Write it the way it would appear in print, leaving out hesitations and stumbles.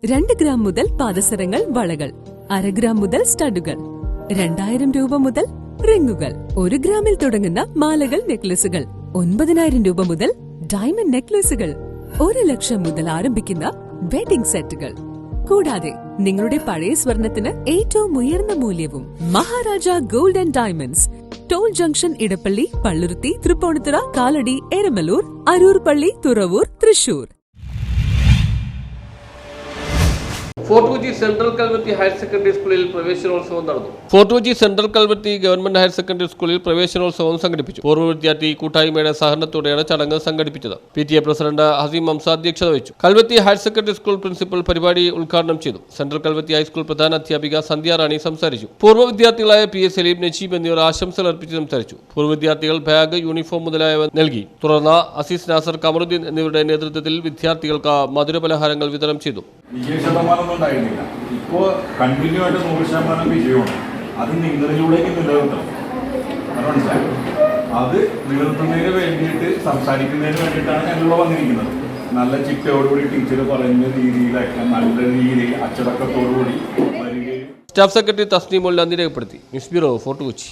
2 gram മുതൽ പാദസരങ്ങൾ, വളകൾ, 1/2 gram മുതൽ സ്റ്റഡുകൾ, 2000 രൂപ മുതൽ റിങ്ങുകൾ, 1 ഗ്രാമിൽ തുടങ്ങുന്ന മാലകൾ, നെക്ലസുകൾ, 9000 രൂപ മുതൽ ഡയമണ്ട് നെക്ലസുകൾ, 1 ലക്ഷം മുതൽ ആരംഭിക്കുന്ന വെഡിംഗ് സെറ്റുകൾ. കൂടാതെ നിങ്ങളുടെ പഴയ സ്വർണത്തിന് ഏറ്റവും ഉയർന്ന മൂല്യവും. Maharaja gold and diamonds, toll junction, Edappally, Palluruthy, Thrippunithura, Kalady, Eramalloor, Aroor Palli, Thuravoor, Thrissur. Fort Kochi central Kalvathi higher secondary സ്കൂളിൽ പ്രവേശനോത്സവം നടന്നു. Fort Kochi central Kalvathi government higher secondary സ്കൂളിൽ പ്രവേശനോത്സവം സംഘടിപ്പിച്ചു. പൂർവ്വ വിദ്യാർത്ഥി കൂട്ടായ്മയുടെ സഹകരണത്തോടെയാണ് ചടങ്ങ് സംഘടിപ്പിച്ചത്. PTA പ്രസിഡന്റ് ഹസീം ഹംസ അധ്യക്ഷത വഹിച്ചു. Kalvathi higher secondary school principal പരിപാടി ഉദ്ഘാടനം ചെയ്തു. സെൻട്രൽ കൽവത്തി ഹൈസ്കൂൾ പ്രധാന അധ്യാപിക സന്ധ്യ റാണി സംസാരിച്ചു. പൂർവ്വ വിദ്യാർത്ഥികളായ PS സലീം, നജീബ് എന്നിവർ ആശംസകൾ അർപ്പിച്ച് സംസാരിച്ചു. പൂർവ്വ വിദ്യാർത്ഥികൾ ബാഗ്, യൂണിഫോം മുതലായവ നൽകി. തുടർന്ന് അസീസ് നാസർ, കമറുദ്ദീൻ എന്നിവരുടെ നേതൃത്വത്തിൽ വിദ്യാർത്ഥികൾക്ക് മധുരപലഹാരങ്ങൾ വിതരണം ചെയ്തു. ഇപ്പോൾ കണ്ടിന്യൂ ആയിട്ട് 100% വിജയമാണ്. അത് നിങ്ങളിലൂടേക്ക് നിലനിർത്തണം. മനസ്സിലായി? അത് നിലനിർത്തുന്നതിന് വേണ്ടിയിട്ട്, സംസാരിക്കുന്നതിന് വേണ്ടിയിട്ടാണ് ഞങ്ങളിവിടെ വന്നിരിക്കുന്നത്. നല്ല ചിട്ടയോടുകൂടി ടീച്ചർ പറയുന്ന രീതിയിലൊക്കെ നല്ല രീതിയിൽ അച്ചടക്കത്തോടുകൂടി വരികയും. സ്റ്റാഫ് സെക്രട്ടറി തസ്നീമുൽ നന്ദി രേഖപ്പെടുത്തി. News bureau, fort Kochi.